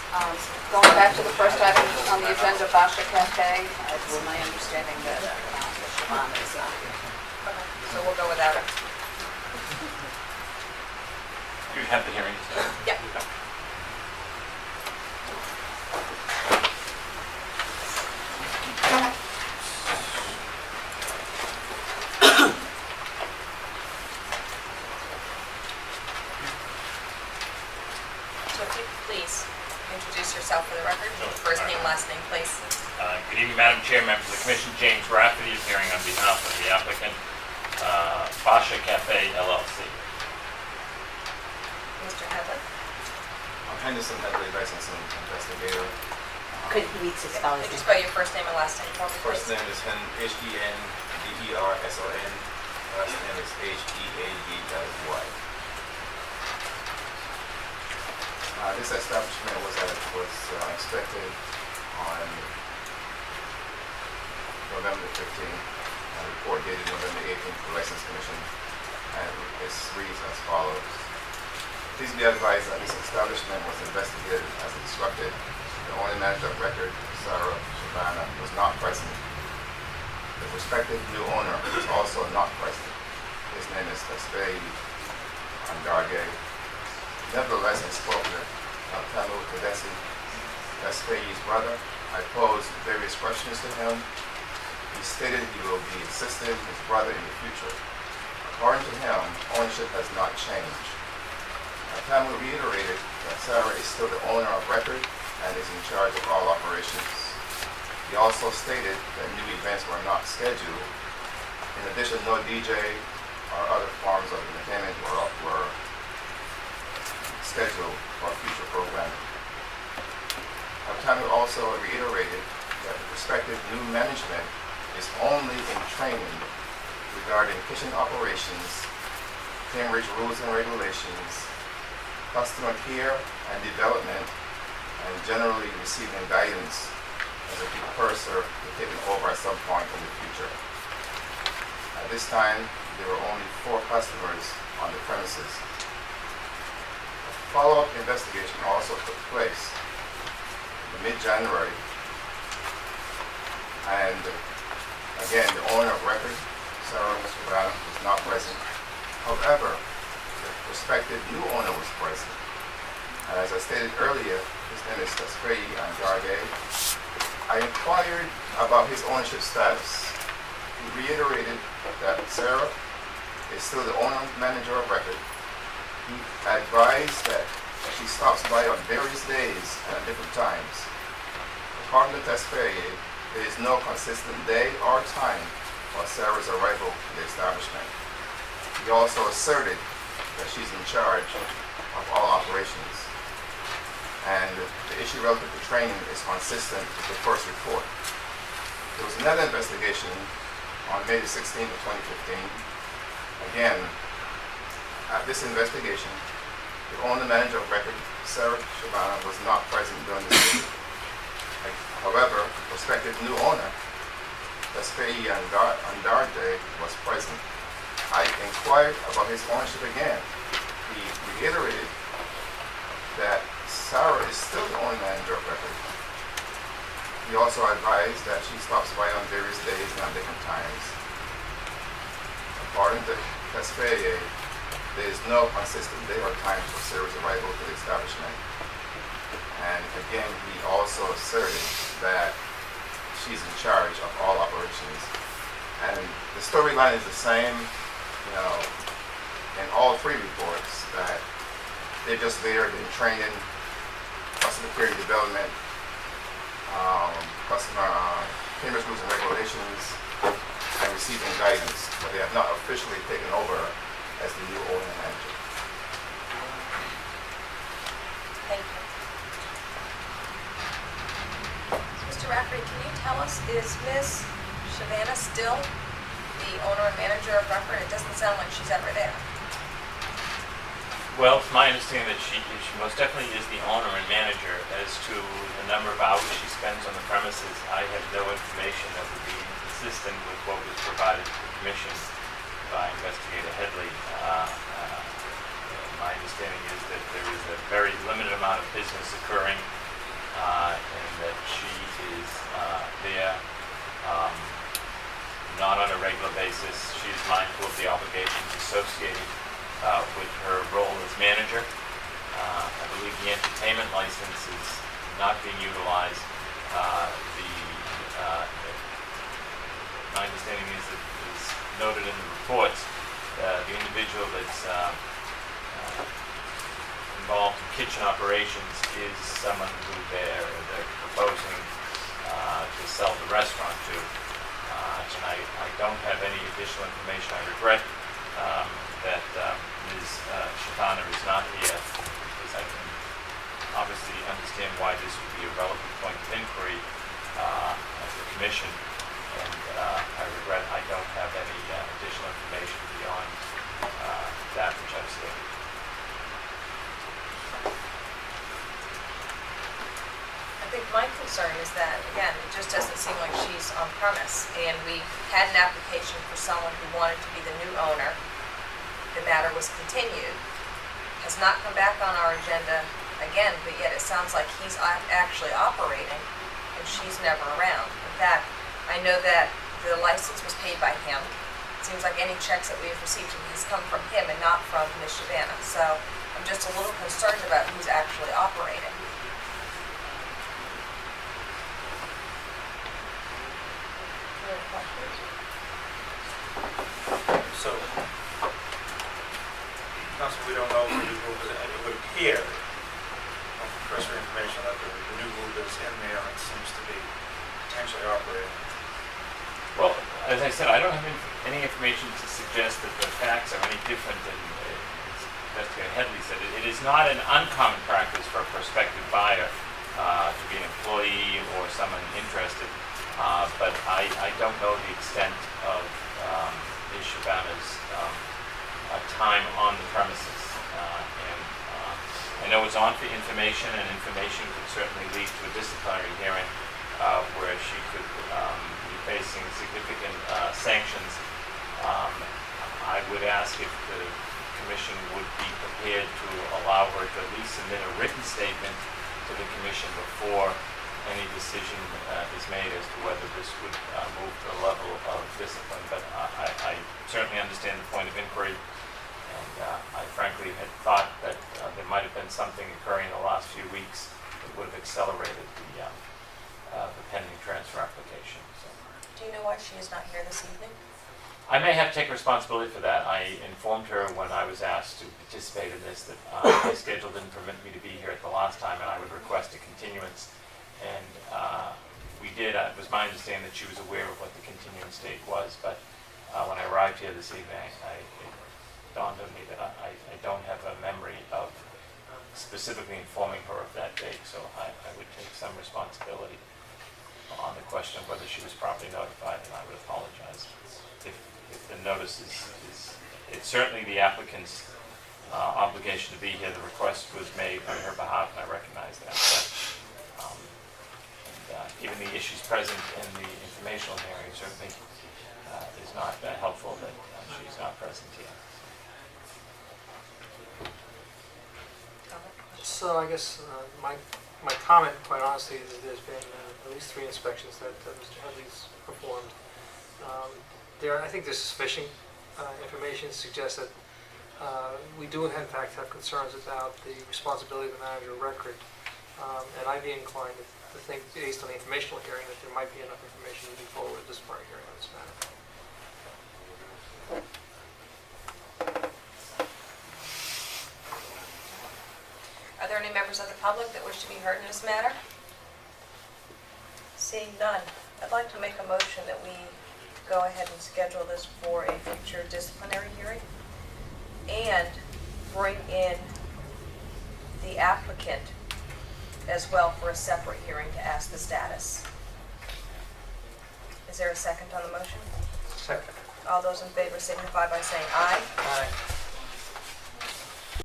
Going back to the first item on the agenda, Basha Cafe, it's my understanding that Siobhan is Okay, so we'll go without it. You have the hearing. Yeah. So if you could please introduce yourself for the record, first name, last name, please. Good evening, Madam Chair, members of the Commission. James Rafferty is appearing on behalf of the applicant, Basha Cafe LLC. Mr. Headley. Henderson Headley, licensing investigator. Could you read the spelling? Could you spell your first name and last name for me, please? First name is Henderson. Last name is Headley. This establishment was inspected on November 15th. A report dated November 18th for the License Commission, and it reads as follows. Please be advised that this establishment was investigated as instructed. The owner manager of record, Sarah Shavana, was not present. The prospective new owner was also not present. His name is Tasbei Andarge. Nevertheless, I spoke with Tamu Tedesi, Tasbei's brother. I posed various questions to him. He stated he will be assisting his brother in the future. According to him, ownership has not changed. Tamu reiterated that Sarah is still the owner of record and is in charge of all operations. He also stated that new events were not scheduled. In addition, no DJ or other forms of entertainment were scheduled for future programming. Tamu also reiterated that the prospective new management is only in training regarding kitchen operations, Cambridge rules and regulations, customer care and development, and generally receiving guidance as a precursor to taking over at some point in the future. At this time, there were only 4 customers on the premises. A follow-up investigation also took place in mid-January, and again, the owner of record, Sarah Shavana, was not present. However, the prospective new owner was present. And as I stated earlier, his name is Tasbei Andarge. I inquired about his ownership status. He reiterated that Sarah is still the owner and manager of record. He advised that she stops by on various days and at different times. According to Tasbei, there is no consistent day or time for Sarah's arrival to the establishment. He also asserted that she's in charge of all operations. And the issue relative to training is consistent with the first report. There was another investigation on May the 16th of 2015. Again, at this investigation, the owner manager of record, Sarah Shavana, was not present during this visit. However, the prospective new owner, Tasbei Andarge, was present. I inquired about his ownership again. He reiterated that Sarah is still the owner manager of record. He also advised that she stops by on various days and at different times. According to Tasbei, there is no consistent day or time for Sarah's arrival to the establishment. And again, he also asserted that she's in charge of all operations. And the storyline is the same, in all 3 reports, that they're just there in training, customer care development, customer Cambridge rules and regulations, and receiving guidance, but they have not officially taken over as the new owner manager. Thank you. Mr. Rafferty, can you tell us, is Ms. Shavana still the owner and manager of record? It doesn't sound like she's ever there. Well, it's my understanding that she most definitely is the owner and manager. As to the number of hours she spends on the premises, I have no information that would be consistent with what was provided to the Commission by Investigator Headley. My understanding is that there is a very limited amount of business occurring and that she is there not on a regular basis. She is mindful of the obligations associated with her role as manager. I believe the entertainment license is not being utilized. My understanding is that is noted in the reports, the individual that's involved in kitchen operations is someone who they're proposing to sell the restaurant to. And I don't have any additional information. I regret that Ms. Shavana is not here, because I can obviously understand why this would be a relevant point of inquiry of the commission. And I regret I don't have any additional information beyond that which I've stated. I think my concern is that, again, it just doesn't seem like she's on premise, and we had an application for someone who wanted to be the new owner. The matter was continued, has not come back on our agenda again, but yet it sounds like he's actually operating, and she's never around. In fact, I know that the license was paid by him. It seems like any checks that we've received has come from him and not from Ms. Shavana. So I'm just a little concerned about who's actually operating. So, Council, we don't know who the new group is, and it would appear, from cursory information, that the new group is in there and seems to be potentially operating. Well, as I said, I don't have any information to suggest that the facts are any different than Investigator Headley said. It is not an uncommon practice for a prospective buyer to be an employee or someone interested, but I don't know the extent of Ms. Shavana's time on the premises. And I know it's on for information, and information could certainly lead to a disciplinary hearing where she could be facing significant sanctions. I would ask if the Commission would be prepared to allow her to at least submit a written statement to the Commission before any decision is made as to whether this would move to a level of discipline. But I certainly understand the point of inquiry, and I frankly had thought that there might have been something occurring in the last few weeks that would have accelerated the pending transfer application. So. Do you know why she is not here this evening? I may have to take responsibility for that. I informed her when I was asked to participate in this that my schedule didn't permit me to be here at the last time, and I would request a continuance. And we did. It was my understanding that she was aware of what the continuance date was, but when I arrived here this evening, it dawned on me that I don't have a memory of specifically informing her of that date, so I would take some responsibility on the question of whether she was properly notified, and I would apologize. If the notice is it's certainly the applicant's obligation to be here. The request was made on her behalf, and I recognize that. But, given the issues present in the informational hearing, certainly is not helpful that she's not present here. So I guess my comment, quite honestly, is that there's been at least 3 inspections that Mr. Headley's performed. I think there's sufficient information to suggest that we do in fact have concerns about the responsibility of the manager of record, and I'd be inclined to think, based on the informational hearing, that there might be enough information to move forward with this part hearing on this matter. Are there any members of the public that wish to be heard in this matter? Seeing none, I'd like to make a motion that we go ahead and schedule this for a future disciplinary hearing and bring in the applicant as well for a separate hearing to ask the status. Is there a second on the motion? Second. All those in favor signify by saying aye. Aye.